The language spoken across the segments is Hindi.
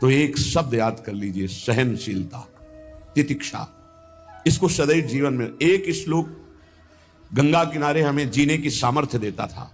तो एक शब्द याद कर लीजिए, सहनशीलता, तितिक्षा। इसको सदैव जीवन में, एक श्लोक गंगा किनारे हमें जीने की सामर्थ्य देता था।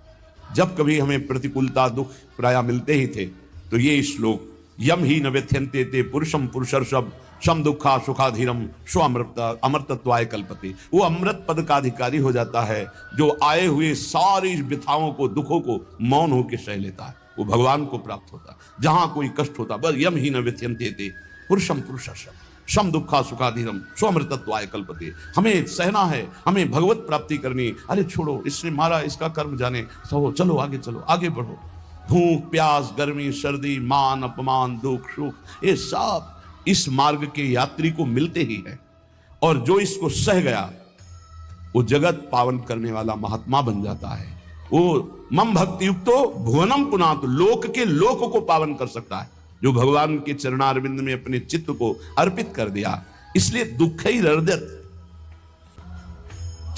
जब कभी हमें प्रतिकूलता दुख प्राय मिलते ही थे तो ये श्लोक, यम ही न व्यथ्यन्ते ते पुरुषम पुरुषर्षभ सम दुखा सुखाधीरम स्व अमृतत्वाय कल्पते। वो अमृत पद का अधिकारी हो जाता है जो आए हुए सारी व्यथाओं को, दुखों को मौन होकर सह लेता है, वो भगवान को प्राप्त होता है। जहां कोई कष्ट होता, बस यम ही न व्यथ्यन्ते ते पुरुषम पुरुषर्षभ सम दुखा सुखाधीरम स्व अमृतत्वाय कल्पते। हमें सहना है, हमें भगवत प्राप्ति करनी। अरे छोड़ो, इसने मारा, इसका कर्म जाने, तो चलो आगे, चलो आगे बढ़ो। भूख प्यास गर्मी सर्दी मान अपमान दुख सुख, ये सब इस मार्ग के यात्री को मिलते ही है। और जो इसको सह गया वो जगत पावन करने वाला महात्मा बन जाता है। वो मम भक्ति युक्तो भुवनम पुनातु, लोक के लोक को पावन कर सकता है जो भगवान के चरणारविंद में अपने चित्त को अर्पित कर दिया। इसलिए दुख ही हृदय,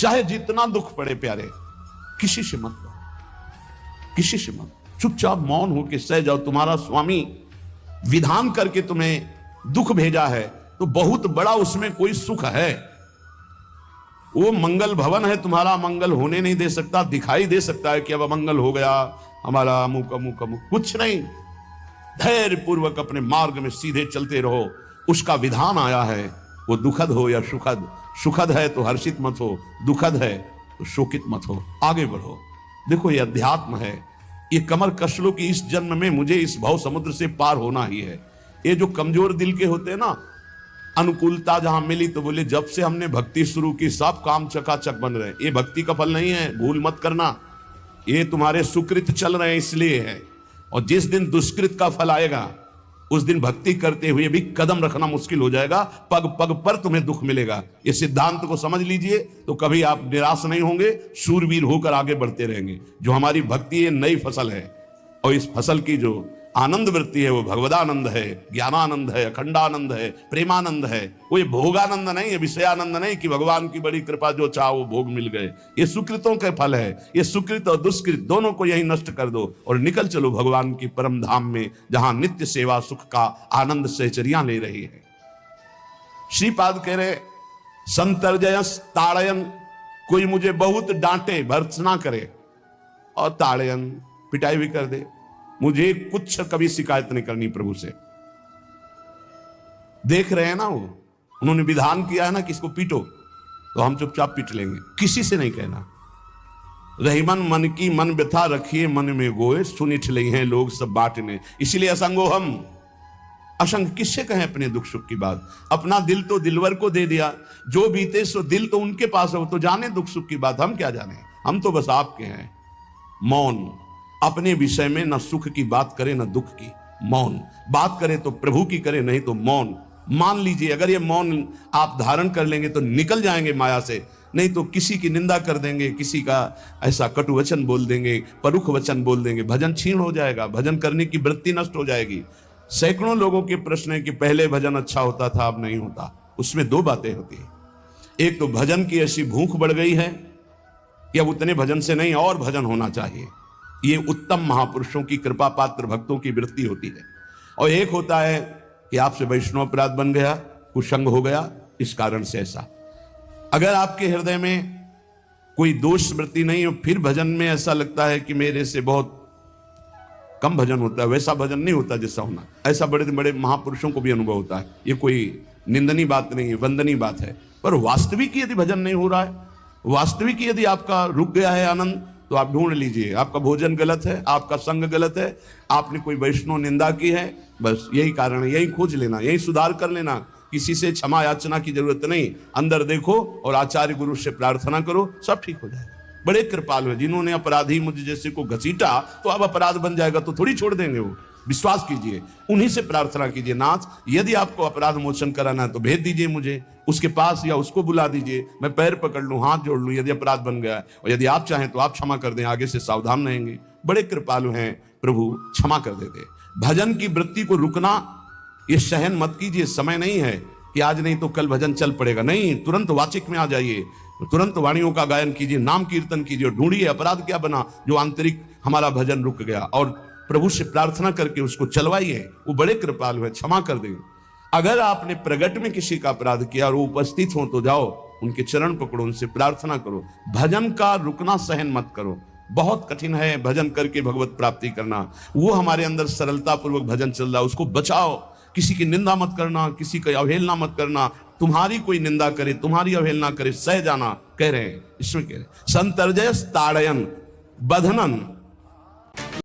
चाहे जितना दुख पड़े प्यारे, किसी से मत लो, किसी से मत, चुपचाप मौन होकर सह जाओ। तुम्हारा स्वामी विधान करके तुम्हें दुख भेजा है तो बहुत बड़ा उसमें कोई सुख है। वो मंगल भवन है, तुम्हारा मंगल होने नहीं दे सकता। दिखाई दे सकता है कि अब अमंगल हो गया हमारा, अमुक अमुक अमुक, कुछ नहीं। धैर्य पूर्वक अपने मार्ग में सीधे चलते रहो। उसका विधान आया है, वो दुखद हो या सुखद, सुखद है तो हर्षित मत हो, दुखद है तो शोकित मत हो, आगे बढ़ो। देखो ये अध्यात्म है, ये कमर कस लो कि इस जन्म में मुझे इस भव समुद्र से पार होना ही है। ये जो कमजोर दिल के होते हैं ना, अनुकूलता जहां मिली तो बोले जब से हमने भक्ति शुरू की सब काम चकाचक बन रहे हैं। ये भक्ति का फल नहीं है, भूल मत करना। ये तुम्हारे सुकृत चल रहे हैं इसलिए है। और जिस दिन दुष्कृत का फल आएगा उस दिन भक्ति करते हुए भी कदम रखना मुश्किल हो जाएगा, पग पग पर तुम्हें दुख मिलेगा। ये सिद्धांत को समझ लीजिए तो कभी आप निराश नहीं होंगे, शूरवीर होकर आगे बढ़ते रहेंगे। जो हमारी भक्ति है नई फसल है, और इस फसल की जो आनंद वृत्ति है वो भगवदानंद है, ज्ञानानंद है, अखंडानंद है, प्रेमानंद है। वो ये भोगानंद नहीं है, विषयानंद नहीं कि भगवान की बड़ी कृपा जो चाहो वो भोग मिल गए। ये सुकृतों के फल है। ये सुकृत और दुष्कृत दोनों को यही नष्ट कर दो और निकल चलो भगवान की परम धाम में, जहां नित्य सेवा सुख का आनंद सहचरियां ले रही है। श्रीपाद कह रहे, संतर्जयस ताड़यन, कोई मुझे बहुत डांटे भर्त्सना करे और ताड़यन पिटाई भी कर दे, मुझे कुछ कभी शिकायत नहीं करनी प्रभु से। देख रहे हैं ना, वो उन्होंने विधान किया है ना कि इसको पीटो, तो हम चुपचाप पीट लेंगे, किसी से नहीं कहना। रहीमन मन की मन व्यथा रखिए मन में गोए, सुनिठ ले हैं लोग सब बांटने। इसीलिए असंगो हम, असंग किससे कहें अपने दुख सुख की बात। अपना दिल तो दिलवर को दे दिया, जो बीते सो दिल तो उनके पास है, वो तो जाने दुख सुख की बात, हम क्या जाने। हम तो बस आपके हैं। मौन, अपने विषय में न सुख की बात करे न दुख की, मौन बात करे तो प्रभु की करे, नहीं तो मौन। मान लीजिए अगर ये मौन आप धारण कर लेंगे तो निकल जाएंगे माया से, नहीं तो किसी की निंदा कर देंगे, किसी का ऐसा कटु वचन बोल देंगे, परुख वचन बोल देंगे, भजन छीण हो जाएगा, भजन करने की वृत्ति नष्ट हो जाएगी। सैकड़ों लोगों के प्रश्न है कि पहले भजन अच्छा होता था अब नहीं होता। उसमें दो बातें होती है, एक तो भजन की ऐसी भूख बढ़ गई है कि अब उतने भजन से नहीं और भजन होना चाहिए, ये उत्तम महापुरुषों की कृपा पात्र भक्तों की वृत्ति होती है। और एक होता है कि आपसे वैष्णव अपराध बन गया, कुसंग हो गया, इस कारण से ऐसा। अगर आपके हृदय में कोई दोष स्मृति नहीं हो, फिर भजन में ऐसा लगता है कि मेरे से बहुत कम भजन होता है, वैसा भजन नहीं होता जैसा होना। ऐसा बड़े बड़े महापुरुषों को भी अनुभव होता है। ये कोई निंदनीय बात नहीं है, वंदनीय बात है। पर वास्तविक यदि भजन नहीं हो रहा है, वास्तविक यदि आपका रुक गया है आनंद, तो आप ढूंढ लीजिए आपका भोजन गलत है, आपका संग गलत है, आपने कोई वैष्णव निंदा की है, बस यही कारण है। यही खोज लेना, यही सुधार कर लेना। किसी से क्षमा याचना की जरूरत नहीं, अंदर देखो और आचार्य गुरु से प्रार्थना करो, सब ठीक हो जाएगा। बड़े कृपालु हैं, जिन्होंने अपराधी मुझ जैसे को घसीटा तो अब अपराध बन जाएगा तो थोड़ी छोड़ देंगे वो। विश्वास कीजिए, उन्हीं से प्रार्थना कीजिए, नाथ यदि आपको अपराध मोचन कराना है तो भेज दीजिए मुझे उसके पास, या उसको बुला दीजिए, मैं पैर पकड़ लूं, हाथ जोड़ लूं यदि अपराध बन गया है। और यदि आप चाहें तो आप क्षमा कर दें, आगे से सावधान रहेंगे। बड़े कृपालु हैं प्रभु, क्षमा कर देते। भजन की वृत्ति को रुकना, ये सहन मत कीजिए। समय नहीं है कि आज नहीं तो कल भजन चल पड़ेगा, नहीं, तुरंत वाचिक में आ जाइए, तुरंत वाणियों का गायन कीजिए, नाम कीर्तन कीजिए और ढूंढिए अपराध क्या बना जो आंतरिक हमारा भजन रुक गया। और प्रभु से प्रार्थना करके उसको चलवाइए, वो बड़े कृपालु है, क्षमा कर देंगे। अगर आपने प्रगट में किसी का अपराध किया और वो उपस्थित हो तो जाओ, उनके चरण पकड़ो, उनसे प्रार्थना करो। भजन का रुकना सहन मत करो, बहुत कठिन है भजन करके भगवत प्राप्ति करना। वो हमारे अंदर सरलता पूर्वक भजन चल रहा है, उसको बचाओ। किसी की निंदा मत करना, किसी की अवहेलना मत करना। तुम्हारी कोई निंदा करे, तुम्हारी अवहेलना करे, सह जाना, कह रहे हैं, इसमें कह रहे हैं संतर्जय ताड़यन बधनन